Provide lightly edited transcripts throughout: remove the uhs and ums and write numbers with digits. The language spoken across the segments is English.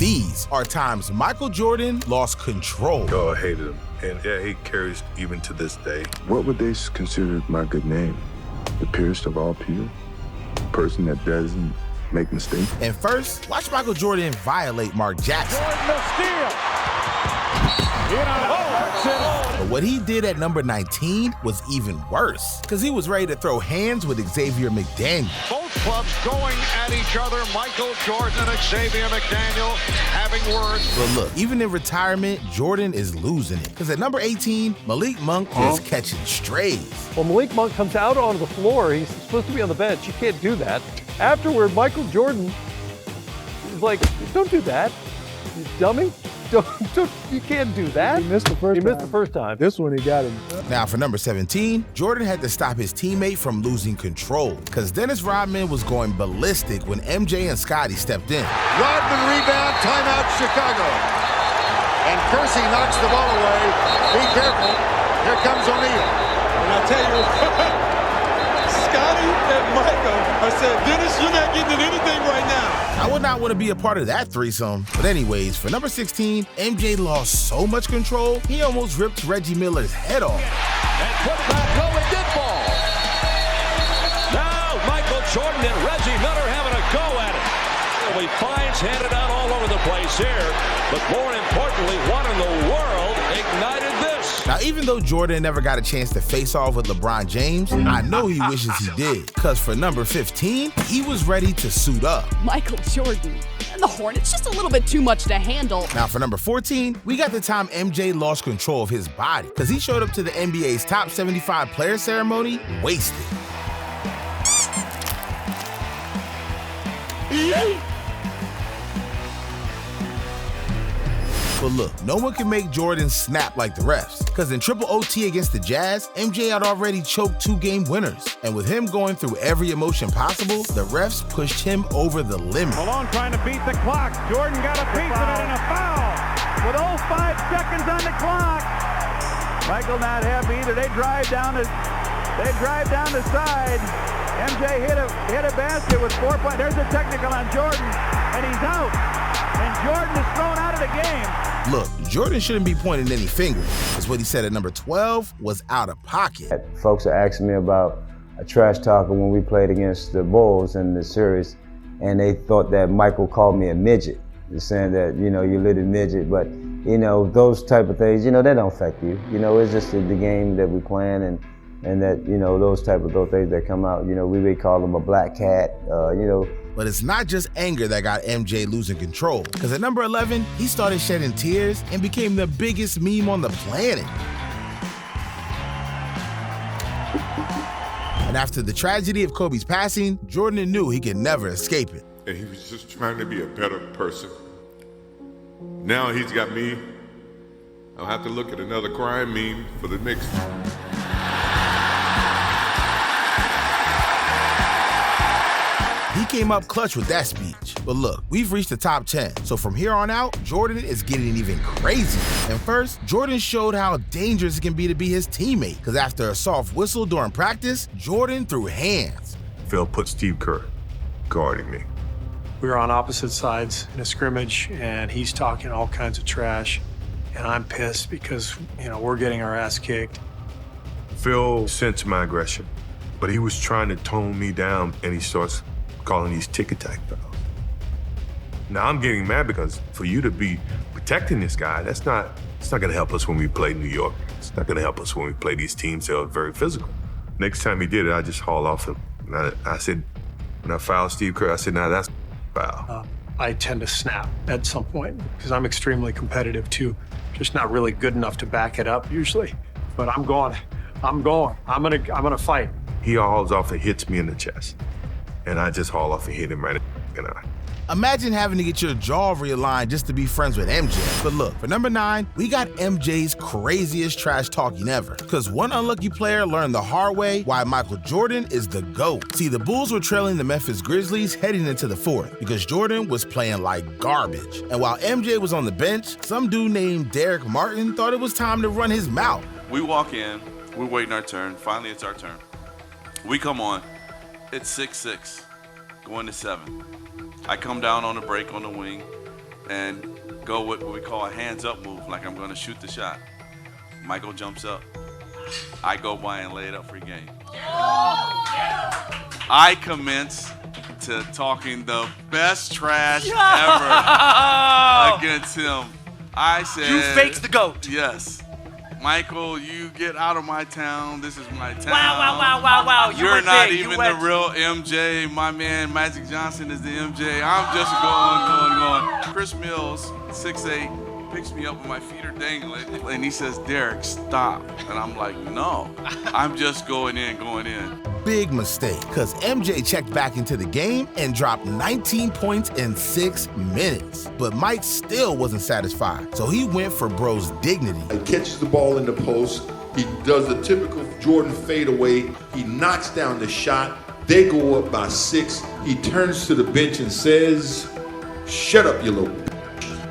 These are times Michael Jordan lost control. Oh, I hated him. And yeah, he carries even to this day. What would they consider my good name? The purest of all people? Person that doesn't make mistakes? And first, watch Michael Jordan violate Mark Jackson. Jordan the steal. But what he did at number 19 was even worse, because he was ready to throw hands with Xavier McDaniel. Both clubs going at each other. Michael Jordan and Xavier McDaniel having words. But look, even in retirement, Jordan is losing it, because at number 18, Malik Monk is catching strays. Well, Malik Monk comes out onto the floor. He's supposed to be on the bench. You can't do that. Afterward, Michael Jordan is like, don't do that, you dummy. You can't do that. He missed the first time. This one he got him. Now for number 17, Jordan had to stop his teammate from losing control, because Dennis Rodman was going ballistic when MJ and Scottie stepped in. Rodman rebound, timeout, Chicago. And Kersey knocks the ball away. Be careful. Here comes O'Neal. And I tell you, Scottie and Michael, I said, Dennis, you're not getting in anything right now. I would not want to be a part of that threesome. But anyways, for number 16, MJ lost so much control, he almost ripped Reggie Miller's head off. And put back, go and did ball. Now Michael Jordan and Reggie Miller having a go at it. We finds handed out all over the place here. But more importantly, what in the world ignited this? Now, even though Jordan never got a chance to face off with LeBron James, I know he wishes he did. Because for number 15, he was ready to suit up. Michael Jordan and the Hornets, just a little bit too much to handle. Now for number 14, we got the time MJ lost control of his body, because he showed up to the NBA's top 75 player ceremony wasted. But look, no one can make Jordan snap like the refs, because in triple OT against the Jazz, MJ had already choked 2 game winners. And with him going through every emotion possible, the refs pushed him over the limit. Malone trying to beat the clock. Jordan got a piece of it and a foul. With all 5 seconds on the clock. Michael not happy either. They drive down the side. MJ hit a basket with 4 points. There's a technical on Jordan, and he's out. And Jordan is thrown out of the game. Look, Jordan shouldn't be pointing any fingers, because what he said at number 12 was out of pocket. Folks are asking me about a trash talker when we played against the Bulls in the series, and they thought that Michael called me a midget. They're saying that, you little midget, but, those type of things, they don't affect you. It's just the game that we playing, and that, those type of those things that come out, we may call them a black cat, But it's not just anger that got MJ losing control, because at number 11, he started shedding tears and became the biggest meme on the planet. And after the tragedy of Kobe's passing, Jordan knew he could never escape it. And he was just trying to be a better person. Now he's got me. I'll have to look at another crime meme for the next one. He came up clutch with that speech. But look, we've reached the top 10. So from here on out, Jordan is getting even crazier. And first, Jordan showed how dangerous it can be to be his teammate. Because after a soft whistle during practice, Jordan threw hands. Phil put Steve Kerr guarding me. We were on opposite sides in a scrimmage, and he's talking all kinds of trash. And I'm pissed because, we're getting our ass kicked. Phil sensed my aggression, but he was trying to tone me down, and he starts calling these tick-attack fouls. Now I'm getting mad because for you to be protecting this guy, it's not gonna help us when we play New York. It's not gonna help us when we play these teams that are very physical. Next time he did it, I just hauled off him. And I said, when I fouled Steve Kerr, I said, now that's foul. I tend to snap at some point because I'm extremely competitive too. Just not really good enough to back it up usually. But I'm going. I'm gonna fight. He hauls off and hits me in the chest. And I just haul off and hit him right in the eye. Imagine having to get your jaw realigned just to be friends with MJ. But look, for number 9, we got MJ's craziest trash talking ever. Because one unlucky player learned the hard way why Michael Jordan is the GOAT. See, the Bulls were trailing the Memphis Grizzlies heading into the 4th because Jordan was playing like garbage. And while MJ was on the bench, some dude named Derek Martin thought it was time to run his mouth. We walk in, we're waiting our turn. Finally, it's our turn. We come on. It's 6-6, going to 7. I come down on the break on the wing. and go with what we call a hands-up move, like I'm going to shoot the shot. Michael jumps up. I go by and lay it up for game. I commence to talking the best trash ever against him. I said, "You faked the GOAT." Yes. Michael, you get out of my town. This is my town. Wow. You're not even the real MJ. My man, Magic Johnson, is the MJ. I'm just going. Chris Mills, 6'8", picks me up and my feet are dangling. And he says, "Derek, stop." And I'm like, no, I'm just going in. Big mistake, because MJ checked back into the game and dropped 19 points in 6 minutes. But Mike still wasn't satisfied, so he went for bro's dignity. He catches the ball in the post. He does the typical Jordan fadeaway. He knocks down the shot. They go up by 6. He turns to the bench and says, "Shut up, you little."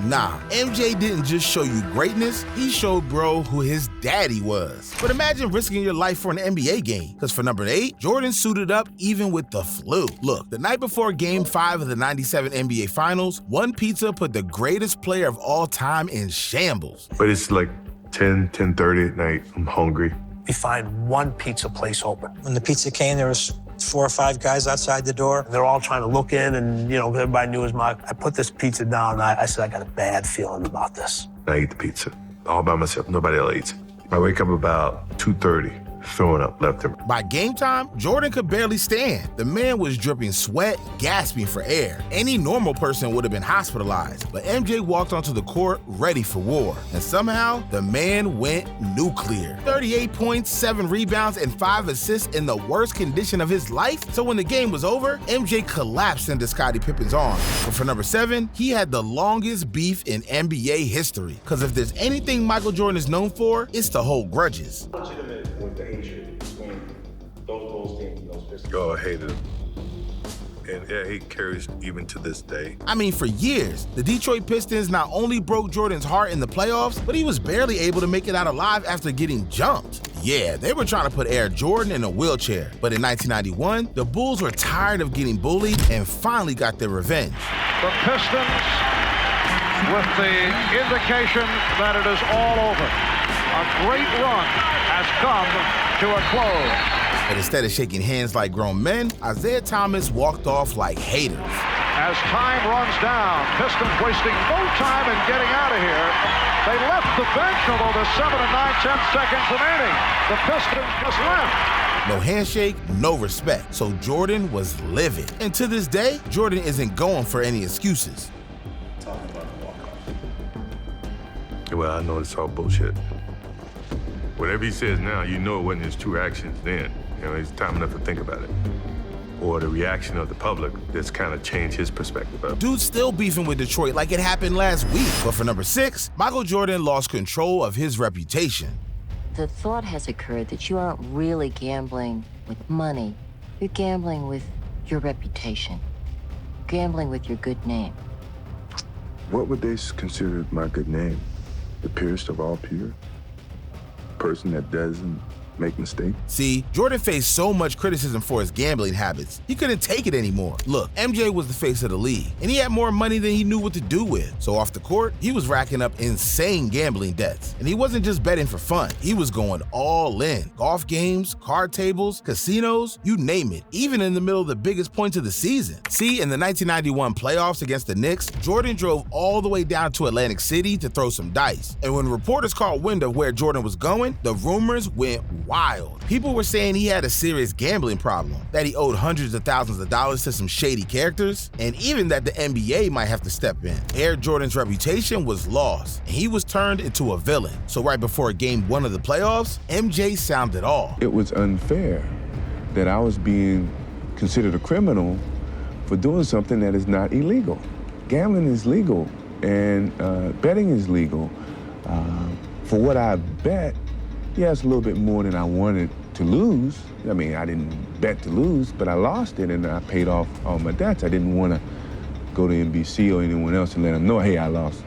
Nah, MJ didn't just show you greatness, he showed bro who his daddy was. But imagine risking your life for an NBA game, because for number 8, Jordan suited up even with the flu. Look, the night before Game 5 of the '97 NBA Finals, one pizza put the greatest player of all time in shambles. But it's like 10:30 at night. I'm hungry. We find one pizza place open. When the pizza came, there was 4 or 5 guys outside the door. They're all trying to look in, and everybody knew it was Mike. I put this pizza down, and I said, I got a bad feeling about this. I eat the pizza all by myself. Nobody else eats. I wake up about 2:30, throwing up left and right. By game time, Jordan could barely stand. The man was dripping sweat, gasping for air. Any normal person would have been hospitalized, but MJ walked onto the court ready for war. And somehow, the man went nuclear. 38 points, 7 rebounds, and 5 assists in the worst condition of his life. So when the game was over, MJ collapsed into Scottie Pippen's arms. But for number 7, he had the longest beef in NBA history. Because if there's anything Michael Jordan is known for, it's to hold grudges. Oh, I hated him. And that hate carries even to this day. I mean, for years, the Detroit Pistons not only broke Jordan's heart in the playoffs, but he was barely able to make it out alive after getting jumped. Yeah, they were trying to put Air Jordan in a wheelchair. But in 1991, the Bulls were tired of getting bullied and finally got their revenge. The Pistons with the indication that it is all over. A great run has come to a close. But instead of shaking hands like grown men, Isaiah Thomas walked off like haters. As time runs down, Pistons wasting no time in getting out of here. They left the bench, although there's 7 and 9/10 seconds remaining. The Pistons just left. No handshake, no respect. So Jordan was livid. And to this day, Jordan isn't going for any excuses. Well, I know it's all bullshit. Whatever he says now, you know it wasn't his true actions then. It's time enough to think about it. Or the reaction of the public that's kind of changed his perspective of it. Dude's still beefing with Detroit like it happened last week. But for number 6, Michael Jordan lost control of his reputation. The thought has occurred that you aren't really gambling with money. You're gambling with your reputation. Gambling with your good name. What would they consider my good name? The purest of all pure? Person that doesn't make mistakes? See, Jordan faced so much criticism for his gambling habits, he couldn't take it anymore. Look, MJ was the face of the league, and he had more money than he knew what to do with. So off the court, he was racking up insane gambling debts. And he wasn't just betting for fun, he was going all in. Golf games, card tables, casinos, you name it, even in the middle of the biggest points of the season. See, in the 1991 playoffs against the Knicks, Jordan drove all the way down to Atlantic City to throw some dice. And when reporters caught wind of where Jordan was going, the rumors went wild. People were saying he had a serious gambling problem, that he owed hundreds of thousands of dollars to some shady characters, and even that the NBA might have to step in. Air Jordan's reputation was lost, and he was turned into a villain. So right before Game 1 of the playoffs, MJ sounded off. It was unfair that I was being considered a criminal for doing something that is not illegal. Gambling is legal, and betting is legal. For what I bet, yeah, it's a little bit more than I wanted to lose. I mean, I didn't bet to lose, but I lost it and I paid off all my debts. I didn't want to go to NBC or anyone else and let them know, hey, I lost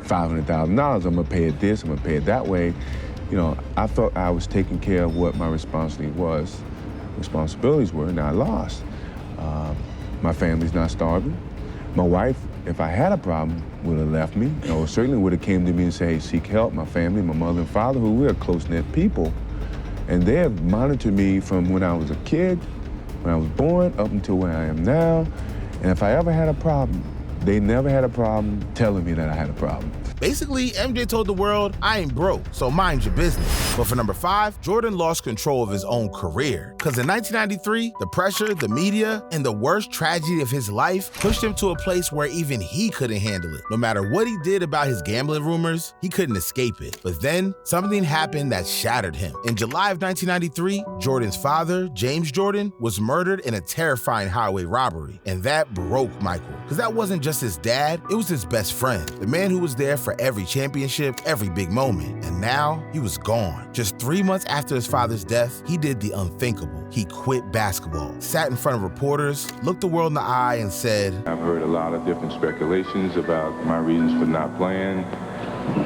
$500,000. I'm gonna pay it this, I'm gonna pay it that way. I thought I was taking care of what my responsibilities were, and I lost. My family's not starving. My wife if I had a problem, would have left me, or certainly would have came to me and said, hey, seek help. My family, my mother and father, who we're close-knit people, and they have monitored me from when I was a kid, when I was born, up until where I am now. And if I ever had a problem, they never had a problem telling me that I had a problem. Basically, MJ told the world, I ain't broke, so mind your business. But for number 5, Jordan lost control of his own career. Because in 1993, the pressure, the media, and the worst tragedy of his life pushed him to a place where even he couldn't handle it. No matter what he did about his gambling rumors, he couldn't escape it. But then, something happened that shattered him. In July of 1993, Jordan's father, James Jordan, was murdered in a terrifying highway robbery. And that broke Michael. Because that wasn't just his dad, it was his best friend. The man who was there for every championship, every big moment. And now, he was gone. Just 3 months after his father's death, he did the unthinkable. He quit basketball, sat in front of reporters, looked the world in the eye and said, I've heard a lot of different speculations about my reasons for not playing,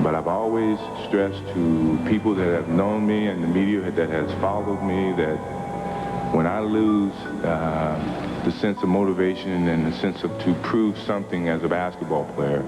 but I've always stressed to people that have known me and the media that has followed me that when I lose the sense of motivation and the sense of to prove something as a basketball player,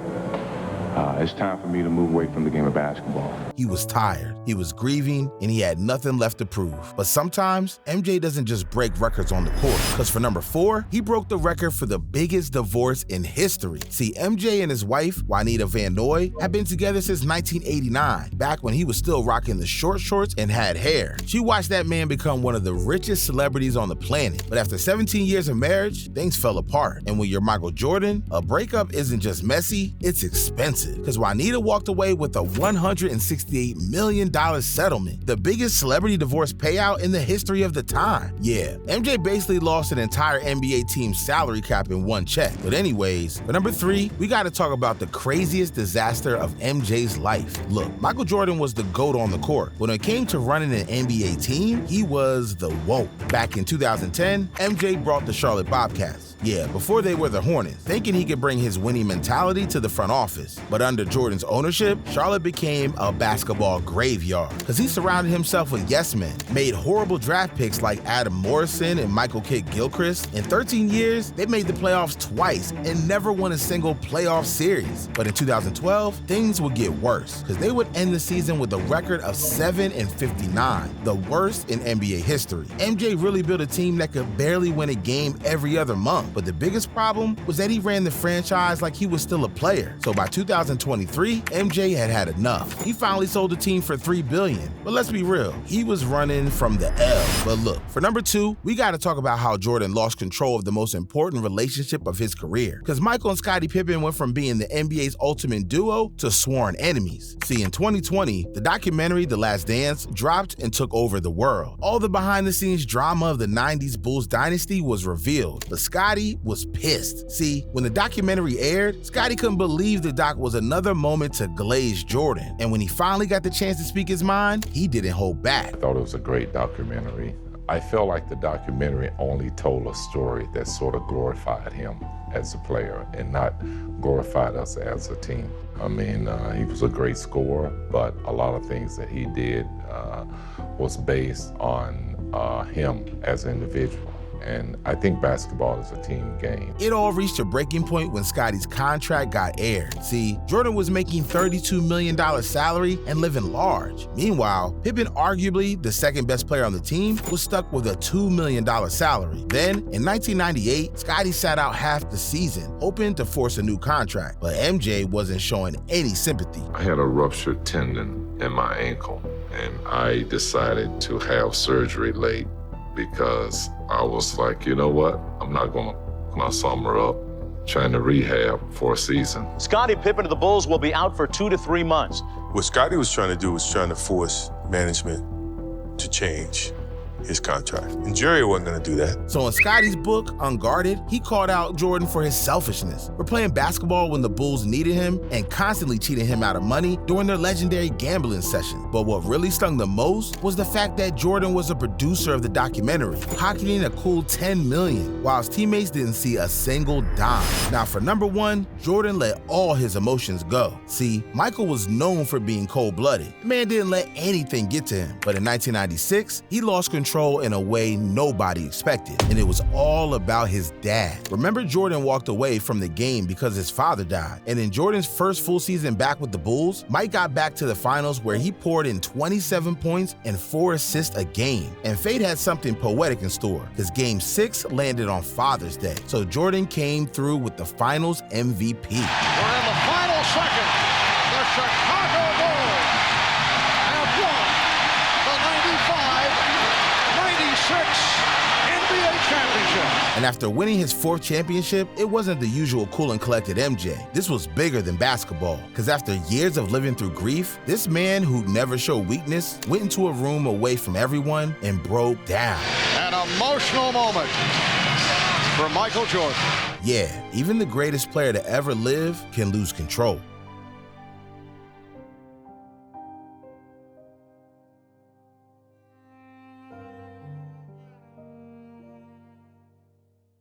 it's time for me to move away from the game of basketball. He was tired, he was grieving, and he had nothing left to prove. But sometimes, MJ doesn't just break records on the court. Because for number 4, he broke the record for the biggest divorce in history. See, MJ and his wife, Juanita Van Noy, have been together since 1989, back when he was still rocking the short shorts and had hair. She watched that man become one of the richest celebrities on the planet. But after 17 years of marriage, things fell apart. And when you're Michael Jordan, a breakup isn't just messy, it's expensive. Because Juanita walked away with a $168 million settlement, the biggest celebrity divorce payout in the history of the time. Yeah, MJ basically lost an entire NBA team's salary cap in one check. But anyways, for number 3, we gotta talk about the craziest disaster of MJ's life. Look, Michael Jordan was the GOAT on the court. When it came to running an NBA team, he was the WOAT. Back in 2010, MJ brought the Charlotte Bobcats. Yeah, before they were the Hornets, thinking he could bring his winning mentality to the front office. But under Jordan's ownership, Charlotte became a basketball graveyard because he surrounded himself with yes men, made horrible draft picks like Adam Morrison and Michael Kidd-Gilchrist. In 13 years, they made the playoffs twice and never won a single playoff series. But in 2012, things would get worse because they would end the season with a record of 7-59, the worst in NBA history. MJ really built a team that could barely win a game every other month. But the biggest problem was that he ran the franchise like he was still a player. So by 2023, MJ had had enough. He finally sold the team for $3 billion. But let's be real, he was running from the L. But look, for number 2, we gotta talk about how Jordan lost control of the most important relationship of his career. Because Michael and Scottie Pippen went from being the NBA's ultimate duo to sworn enemies. See, in 2020, the documentary The Last Dance dropped and took over the world. All the behind-the-scenes drama of the 90s Bulls dynasty was revealed. But Scottie was pissed. See, when the documentary aired, Scottie couldn't believe the doc was another moment to glaze Jordan. And when he finally got the chance to speak his mind, he didn't hold back. I thought it was a great documentary. I felt like the documentary only told a story that sort of glorified him as a player and not glorified us as a team. I mean, he was a great scorer, but a lot of things that he did was based on him as an individual. And I think basketball is a team game. It all reached a breaking point when Scottie's contract got aired. See, Jordan was making $32 million salary and living large. Meanwhile, Pippen, arguably the second best player on the team, was stuck with a $2 million salary. Then, in 1998, Scottie sat out half the season, hoping to force a new contract. But MJ wasn't showing any sympathy. I had a ruptured tendon in my ankle, and I decided to have surgery late because I was like, you know what? I'm not going to summer up trying to rehab for a season. Scottie Pippen of the Bulls will be out for 2 to 3 months. What Scottie was trying to do was trying to force management to change his contract. And Jerry wasn't going to do that. So in Scottie's book, Unguarded, he called out Jordan for his selfishness, for playing basketball when the Bulls needed him and constantly cheating him out of money during their legendary gambling session. But what really stung the most was the fact that Jordan was a producer of the documentary, pocketing a cool $10 million, while his teammates didn't see a single dime. Now for number 1, Jordan let all his emotions go. See, Michael was known for being cold-blooded. The man didn't let anything get to him. But in 1996, he lost control control in a way nobody expected, and it was all about his dad. Remember, Jordan walked away from the game because his father died, and in Jordan's first full season back with the Bulls, Mike got back to the finals where he poured in 27 points and 4 assists a game. And fate had something poetic in store, because Game 6 landed on Father's Day, so Jordan came through with the finals MVP. We're in the final second. The Chicago Bulls have won the 95-96 NBA championship. And after winning his 4th championship, it wasn't the usual cool and collected MJ. This was bigger than basketball, because after years of living through grief, this man who never showed weakness went into a room away from everyone and broke down. An emotional moment for Michael Jordan. Yeah, even the greatest player to ever live can lose control.